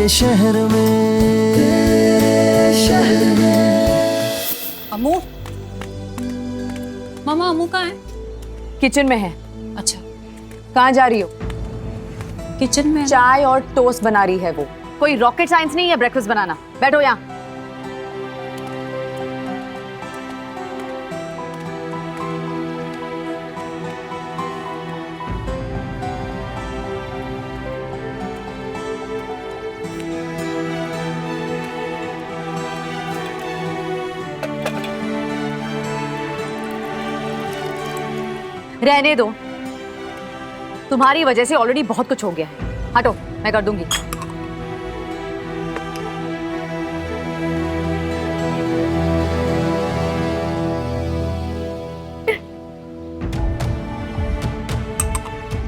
शहर में, तेरे शहर में। अम्मू, मामा अम्मू कहाँ है? किचन में है। अच्छा, कहाँ जा रही हो? किचन में। चाय और टोस्ट बना रही है वो। कोई रॉकेट साइंस नहीं है ब्रेकफास्ट बनाना। बैठो यहाँ। रहने दो, तुम्हारी वजह से ऑलरेडी बहुत कुछ हो गया है। हटो, मैं कर दूंगी।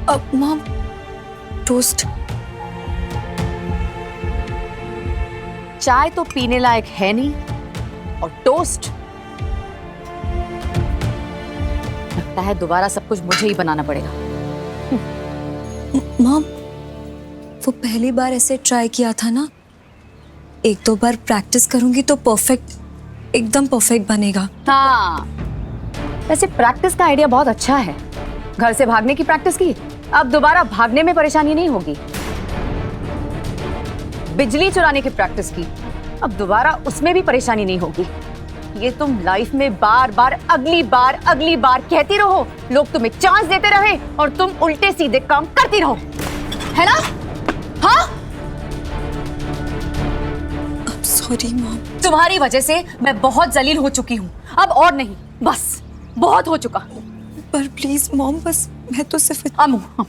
अब मॉम, टोस्ट। चाय तो पीने लायक है नहीं, और टोस्ट लगता है दोबारा सब कुछ मुझे ही बनाना पड़ेगा। मॉम, वो पहली बार ऐसे ट्राई किया था ना, एक दो बार प्रैक्टिस करूंगी तो परफेक्ट, एकदम परफेक्ट बनेगा। हाँ, वैसे प्रैक्टिस का आइडिया बहुत अच्छा है। घर से भागने की प्रैक्टिस की, अब दोबारा भागने में परेशानी नहीं होगी। बिजली चुराने की प्रैक्टिस की, अब दोबारा उसमें भी परेशानी नहीं होगी। ये तुम लाइफ में बार बार अगली बार कहती रहो, लोग तुम्हें चांस देते रहे और तुम उल्टे सीधे काम करती रहो, है ना? हाँ, सॉरी मॉम। तुम्हारी वजह से मैं बहुत जलील हो चुकी हूँ, अब और नहीं, बस बहुत हो चुका। पर प्लीज मॉम, बस मैं तो सिर्फ अम्मू,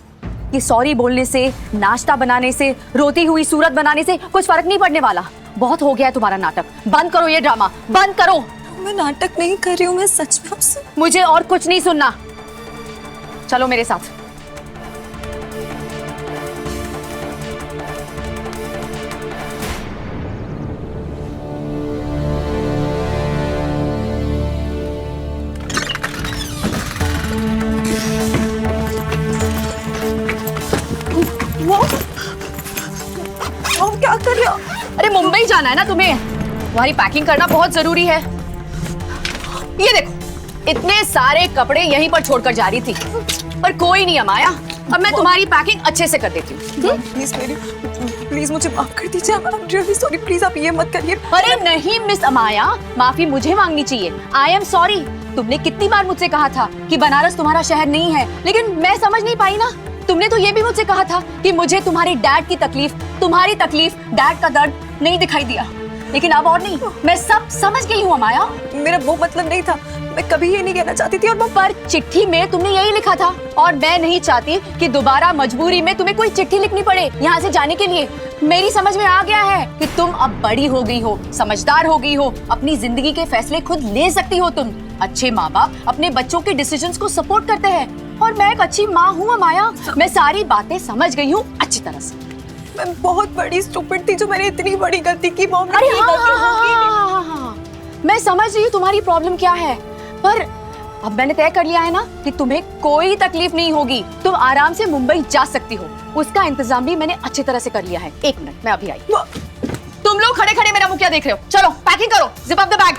ये सॉरी बोलने से, नाश्ता बनाने से, रोती हुई सूरत बनाने से कुछ फर्क नहीं पड़ने वाला। बहुत हो गया है तुम्हारा नाटक। बंद करो ये ड्रामा, बंद करो। मैं नाटक नहीं कर रही हूँ, मैं सच में आपसे। मुझे और कुछ नहीं सुनना। चलो मेरे साथ। मॉम क्या कर रहे हो? अरे मुंबई जाना है ना तुम्हें, तुम्हारी पैकिंग करना बहुत जरूरी है। ये देखो, इतने सारे कपड़े यहीं पर छोड़कर जा रही थी, पर कोई नहीं अमाया। अब मैं तुम्हारी पैकिंग अच्छे से कर देती हूँ। प्लीज मुझे माफ कर दीजिए। I am really sorry, please आप ये मत करिए। अरे नहीं मिस अमाया, माफी मुझे मांगनी चाहिए। I am sorry. तुमने कितनी बार मुझसे कहा था कि बनारस तुम्हारा शहर नहीं है, लेकिन मैं समझ नहीं पाई ना। तुमने तो ये भी मुझसे कहा था कि मुझे तुम्हारे डैड की तकलीफ, तुम्हारी तकलीफ, डैड का दर्द नहीं दिखाई दिया, लेकिन अब और नहीं, मैं सब समझ गई हूँ अमाया। मेरा वो मतलब नहीं था, मैं कभी ये नहीं कहना चाहती थी। और पर चिट्ठी में तुमने यही लिखा था, और मैं नहीं चाहती कि दोबारा मजबूरी में तुम्हें कोई चिट्ठी लिखनी पड़े यहाँ से जाने के लिए। मेरी समझ में आ गया है कि तुम अब बड़ी हो गई हो, समझदार हो गई हो, अपनी जिंदगी के फैसले खुद ले सकती हो। तुम अच्छे माँ बाप अपने बच्चों के डिसीजंस को सपोर्ट करते हैं, और मैं एक अच्छी माँ हूँ अमाया। मैं सारी बातें समझ गई हूँ अच्छी तरह से। मैं बहुत बड़ी स्टूपिड थी जो मैंने इतनी बड़ी गलती की। मॉम, अरे हाँ, मैं समझ रही हूँ तुम्हारी प्रॉब्लम क्या है, पर अब मैंने तय कर लिया है ना कि तुम्हें कोई तकलीफ नहीं होगी। तुम आराम से मुंबई जा सकती हो, उसका इंतजाम भी मैंने अच्छी तरह से कर लिया है। एक मिनट, मैं अभी आई। तुम लोग खड़े खड़े मेरा मुंह क्या देख रहे हो? चलो पैकिंग करो, zip up the bag.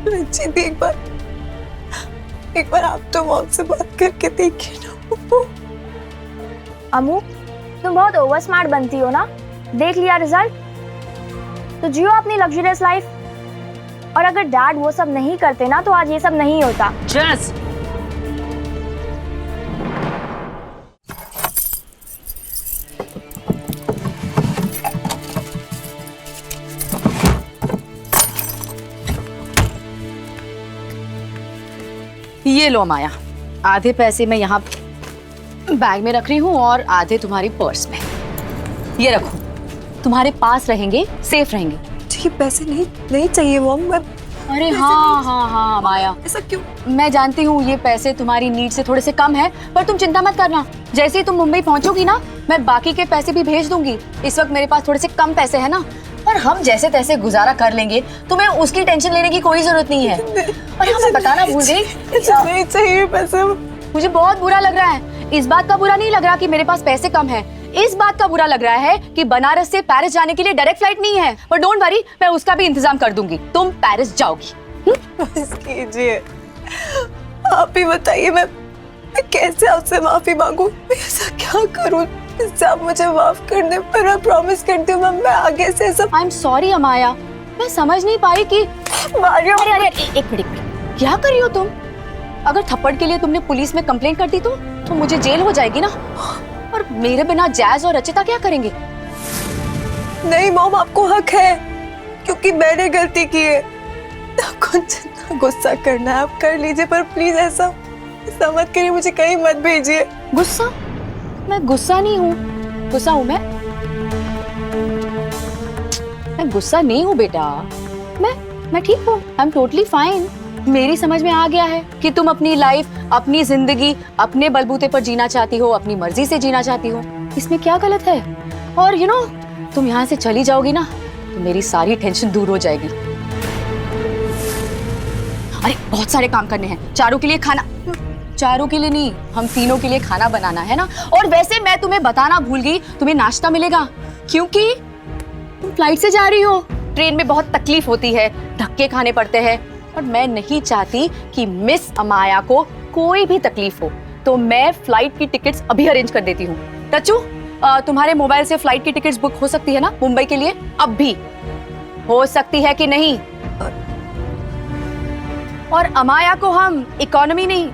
Ranjit, एक बार आप तो मॉम से बात करके देखिए ना। अमू, तुम बहुत ओवर स्मार्ट बनती हो ना। देख लिया रिजल्ट, तो जियो अपनी लग्जरियस लाइफ। और अगर डैड वो सब नहीं करते ना, तो आज ये सब नहीं होता। जस ये लो माया, आधे पैसे मैं यहाँ बैग में रख रही हूँ और आधे तुम्हारी पर्स में। ये रखो, तुम्हारे पास रहेंगे, सेफ रहेंगे। ठीक, पैसे नहीं चाहिए मॉम। अरे हाँ माया, ऐसा क्यों? मैं जानती हूँ ये पैसे तुम्हारी नीड से थोड़े से कम है, पर तुम चिंता मत करना। जैसे ही तुम मुंबई पहुंचोगी ना, मैं बाकी के पैसे भी भेज दूंगी। इस वक्त मेरे पास थोड़े से कम पैसे हैं ना, पर हम जैसे तैसे गुजारा कर लेंगे। तुम्हें उसकी टेंशन लेने की कोई जरूरत नहीं है। और हाँ, मैं बताना भूल गई, नहीं चाहिए पैसे। मुझे बहुत बुरा लग रहा है। इस बात का बुरा नहीं लग रहा कि मेरे पास पैसे कम है, इस बात का बुरा लग रहा है कि बनारस से पेरिस जाने के लिए डायरेक्ट फ्लाइट नहीं है, पर डोंट वरी, मैं उसका भी इंतजाम कर दूंगी। तुम पेरिस जाओगी। बस कीजिए, आप ही बताइए मैं कैसे आपसे माफी मांगू? मैं ऐसा क्या करूं जिससे आप मुझे माफ कर दें? पर मैं प्रॉमिस करती हूँ मैं आगे से सब। आई एम सॉरी अमाया, मैं समझ नहीं पाई कि मारियो। अरे एक मिनट, क्या कर रही हो तुम? अगर थप्पड़ के लिए तुमने पुलिस में कंप्लेंट कर दी तो मुझे जेल हो जाएगी ना, और मेरे बिना जैज और रचिता क्या करेंगे? नहीं मॉम, आपको हक है क्योंकि मैंने गलती की है। आपको जितना गुस्सा करना है आप कर लीजिए, पर प्लीज ऐसा मत करिए, मुझे कहीं मत भेजिए। गुस्सा? मैं गुस्सा नहीं हूँ। गुस्सा हूँ मैं गुस्सा नहीं हूँ बेटा। मैं ठीक हूँ। I am totally fine. मेरी समझ में आ गया है कि तुम अपनी लाइफ, अपनी जिंदगी अपने बलबूते पर जीना चाहती हो, अपनी मर्जी से जीना चाहती हो। इसमें क्या गलत है? और यू नो, तुम यहाँ से चली जाओगी ना तो मेरी सारी टेंशन दूर हो जाएगी। अरे बहुत सारे काम करने हैं। चारों के लिए खाना, चारों के लिए नहीं, हम तीनों के लिए खाना बनाना है ना। और वैसे मैं तुम्हें बताना भूल गई, तुम्हें नाश्ता मिलेगा क्योंकि तुम फ्लाइट से जा रही हो। ट्रेन में बहुत तकलीफ होती है, धक्के खाने पड़ते हैं, और मैं नहीं चाहती कि मिस अमाया को कोई भी तकलीफ हो, तो मैं फ्लाइट की टिकट्स अभी अरेंज कर देती हूँ। टच्चू, तुम्हारे मोबाइल से फ्लाइट की टिकट्स बुक हो सकती है ना मुंबई के लिए? अब भी हो सकती है कि नहीं? और अमाया को हम इकोनॉमी नहीं,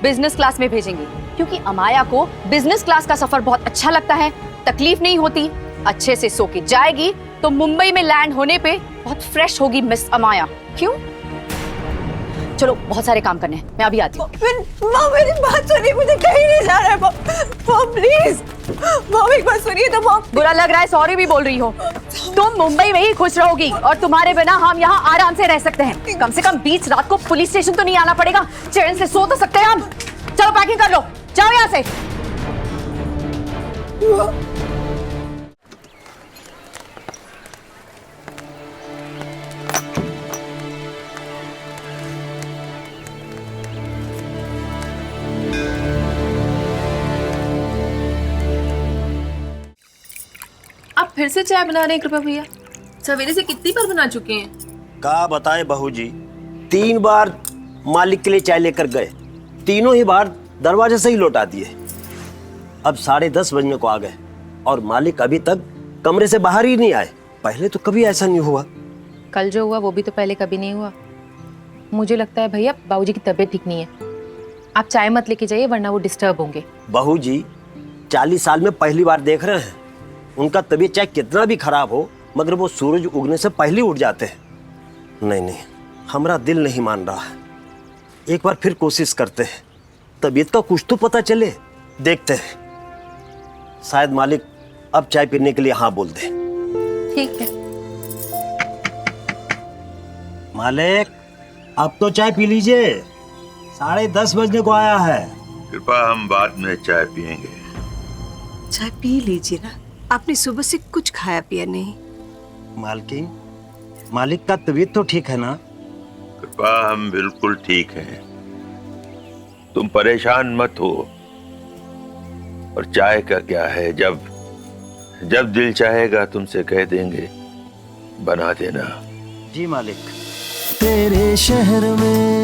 बिजनेस क्लास में भेजेंगे, क्योंकि अमाया को बिजनेस क्लास का सफर बहुत अच्छा लगता है, तकलीफ नहीं होती, अच्छे से सो के जाएगी, तो मुंबई में लैंड होने पे बहुत फ्रेश होगी मिस अमाया। क्यों? चलो बहुत सारे काम करने हैं, मैं अभी आती हूँ। मॉम मेरी बात सुनिए, मुझे कहीं नहीं जा रहा है मॉम प्लीज। मॉम एक बात सुनिए तो मॉम। बुरा लग रहा है, सॉरी भी बोल रही हो। तुम मुंबई में ही खुश रहोगी और तुम्हारे बिना हम यहाँ आराम से रह सकते हैं। कम से कम बीच रात को पुलिस स्टेशन तो नहीं आना पड़ेगा, चैन से सो तो सकते हैं हम। चलो पैकिंग कर लो, जाओ यहाँ से। आप फिर से चाय बना रहे हैं कृपा भैया? सवेरे से कितनी बार बना चुके हैं? का बताए बहू जी, 3 बार मालिक के लिए चाय लेकर गए, तीनों ही बार दरवाजे से ही लौटा दिए। अब 10:30 बजने को आ गए और मालिक अभी तक कमरे से बाहर ही नहीं आए। पहले तो कभी ऐसा नहीं हुआ। कल जो हुआ वो भी तो पहले कभी नहीं हुआ। मुझे लगता है भैया बाबूजी की तबीयत ठीक नहीं है, आप चाय मत लेके जाइए वरना वो डिस्टर्ब होंगे। बहू जी 40 साल में पहली बार देख रहे हैं, उनका तबीयत चाहे कितना भी खराब हो मगर वो सूरज उगने से पहले उठ जाते हैं। नहीं, हमारा दिल नहीं मान रहा है। एक बार फिर कोशिश करते हैं, तबीयत का कुछ तो पता चले। देखते हैं, शायद मालिक अब चाय पीने के लिए हाँ बोल दे। ठीक है मालिक, अब तो चाय पी लीजिए, 10:30 बजने को आया है। कृपा हम बाद में चाय पियेंगे। चाय पी लीजिए ना, आपने सुबह से कुछ खाया पिया नहीं। मालकिन, मालिक का तबीयत तो ठीक है ना? कृपा हम बिल्कुल ठीक हैं, तुम परेशान मत हो। और चाय का क्या है, जब दिल चाहेगा तुमसे कह देंगे, बना देना। जी मालिक। तेरे शहर में